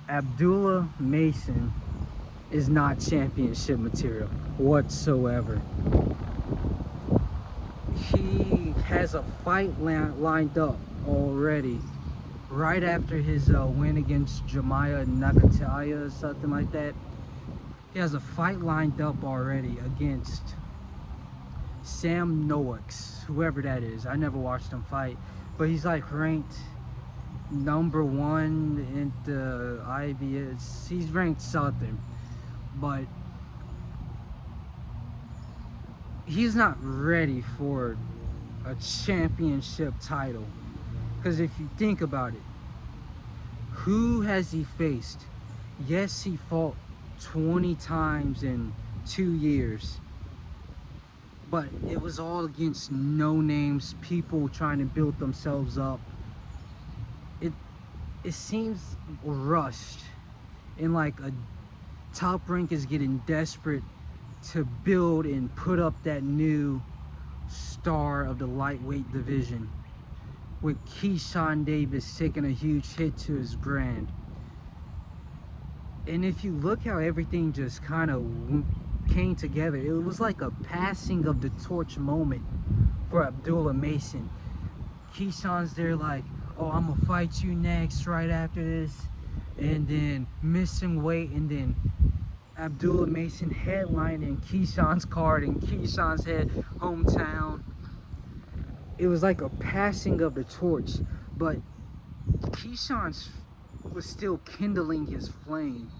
Abdullah Mason is not championship material whatsoever. He has a fight lined up already right after his win against Jemiah Nakataya or something like that. He has a fight lined up already against Sam Noakes, whoever that is. I never watched him fight, but he's like ranked #1 in the IBS. He's ranked something, but he's not ready for a championship title. Because if you think about it, who has he faced? Yes, he fought 20 times in 2 years, but it was all against no names, people trying to build themselves up. It seems rushed, and like a top rank is getting desperate to build and put up that new star of the lightweight division, with Keyshawn Davis taking a huge hit to his brand. And if you look how everything just kind of came together, it was like a passing of the torch moment for Abdullah Mason. Keyshawn's there like, oh, I'm gonna fight you next right after this, and then missing weight, and then Abdullah Mason headlining Keyshawn's card in Keyshawn's head hometown. It was like a passing of the torch, but Keyshawn was still kindling his flame.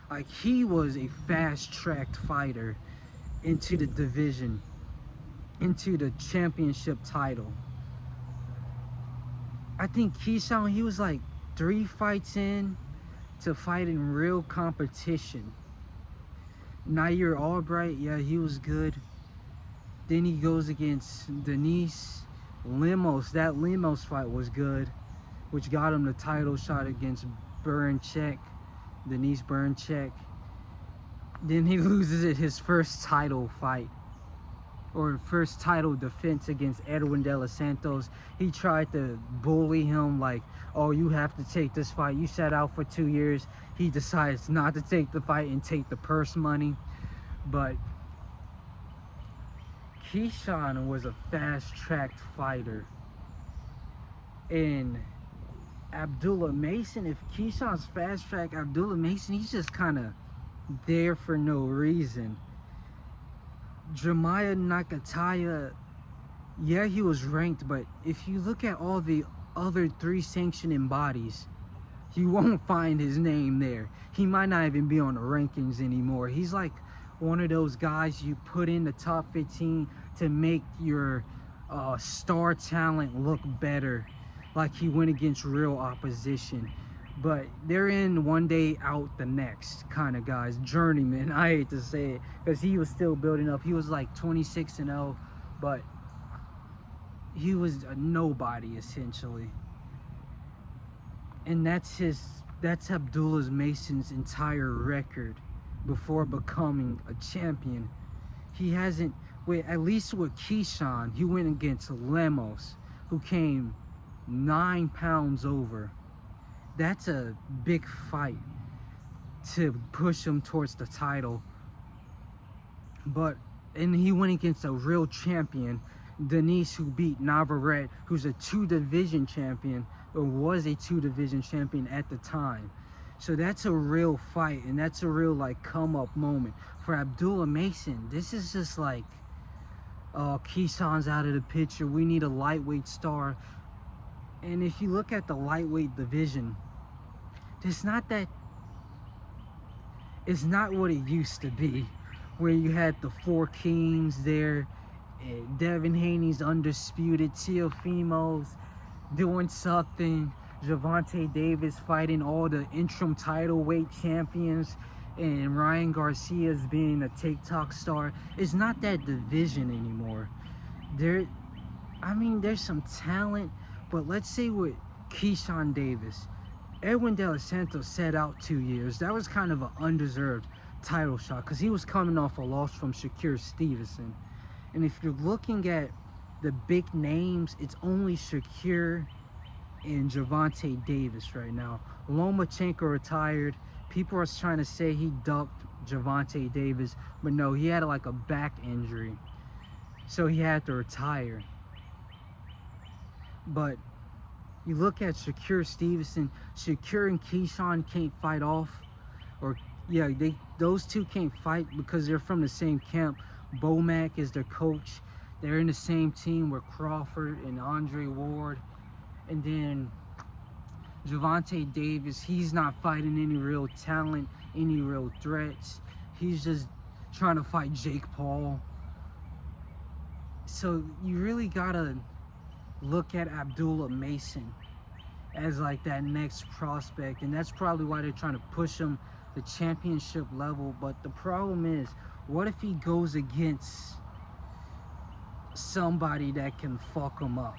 Like, he was a fast-tracked fighter into the division, into the championship title. I think Keyshawn, he was like 3 fights in to fighting real competition. Nair Albright, yeah, he was good. Then he goes against Denise Limos. That Limos fight was good, which got him the title shot against Bernchek, Denise Bernchek. Then he loses it his first title fight, or first title defense, against Edwin De Los Santos. He tried to bully him like, oh, you have to take this fight. You sat out for 2 years. He decides not to take the fight and take the purse money. But Keyshawn was a fast-tracked fighter. And Abdullah Mason, if Keyshawn's fast-tracked Abdullah Mason, he's just kind of there for no reason. Jemiah Nakataya, yeah, he was ranked, but if you look at all the other 3 sanctioning bodies, you won't find his name there. He might not even be on the rankings anymore. He's like one of those guys you put in the top 15 to make your star talent look better, like he went against real opposition. But they're in one day, out the next kind of guys. Journeyman, I hate to say it, because he was still building up. He was like 26-0, but he was a nobody essentially. And that's Abdullah Mason's entire record before becoming a champion. He hasn't, at least with Keyshawn, he went against Lemos, who came 9 pounds over. That's a big fight to push him towards the title. And he went against a real champion, Denise, who beat Navarrete, who's a 2-division champion, or was a 2-division champion at the time. So that's a real fight, and that's a real like come-up moment. For Abdullah Mason, this is just like, oh, Keyshawn's out of the picture. We need a lightweight star. And if you look at the lightweight division, it's not what it used to be, where you had the 4 kings there, Devin Haney's undisputed, Teofimo's doing something, Gervonta Davis fighting all the interim title weight champions, and Ryan Garcia's being a TikTok star. It's not that division anymore. There's some talent, but let's say with Keyshawn Davis, Edwin De Los Santos sat out 2 years. That was kind of an undeserved title shot, because he was coming off a loss from Shakur Stevenson. And if you're looking at the big names, it's only Shakur and Gervonta Davis right now. Lomachenko retired. People are trying to say he ducked Gervonta Davis, but no, he had like a back injury, so he had to retire. But you look at Shakur Stevenson, Shakur and Keyshawn can't fight off, or yeah, those two can't fight because they're from the same camp. Bomac is their coach. They're in the same team with Crawford and Andre Ward. And then Gervonta Davis, he's not fighting any real talent, any real threats. He's just trying to fight Jake Paul. So you really gotta look at Abdullah Mason as like that next prospect, and that's probably why they're trying to push him the championship level. But the problem is, what if he goes against somebody that can fuck him up?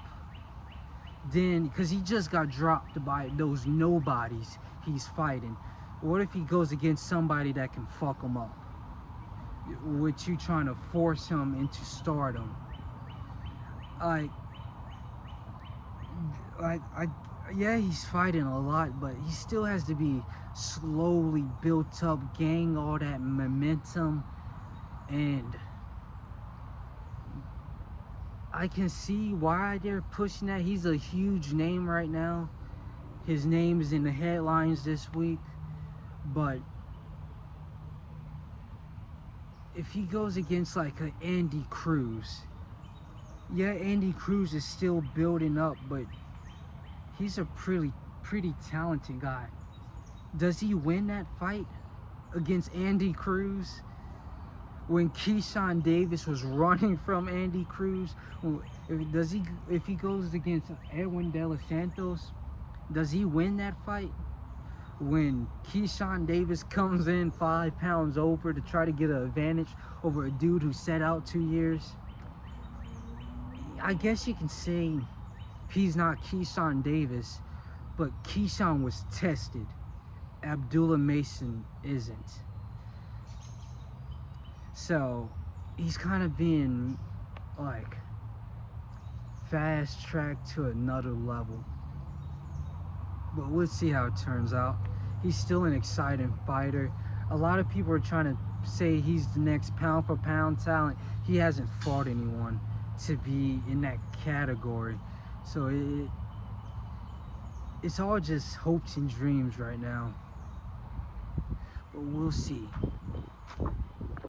Then, because he just got dropped by those nobodies he's fighting. What if he goes against somebody that can fuck him up, with you trying to force him into stardom? Yeah, he's fighting a lot, but he still has to be slowly built up, gain all that momentum. And I can see why they're pushing that. He's a huge name right now. His name is in the headlines this week. But if he goes against like an Andy Cruz, yeah, Andy Cruz is still building up, but he's a pretty talented guy. Does he win that fight against Andy Cruz? When Keyshawn Davis was running from Andy Cruz, if he goes against Edwin De Los Santos, does he win that fight? When Keyshawn Davis comes in 5 pounds over to try to get an advantage over a dude who sat out 2 years, I guess you can say he's not Keyshawn Davis, but Keyshawn was tested. Abdullah Mason isn't. So he's kind of being like fast-tracked to another level. But we'll see how it turns out. He's still an exciting fighter. A lot of people are trying to say he's the next pound-for-pound talent. He hasn't fought anyone to be in that category. So it's all just hopes and dreams right now. But we'll see.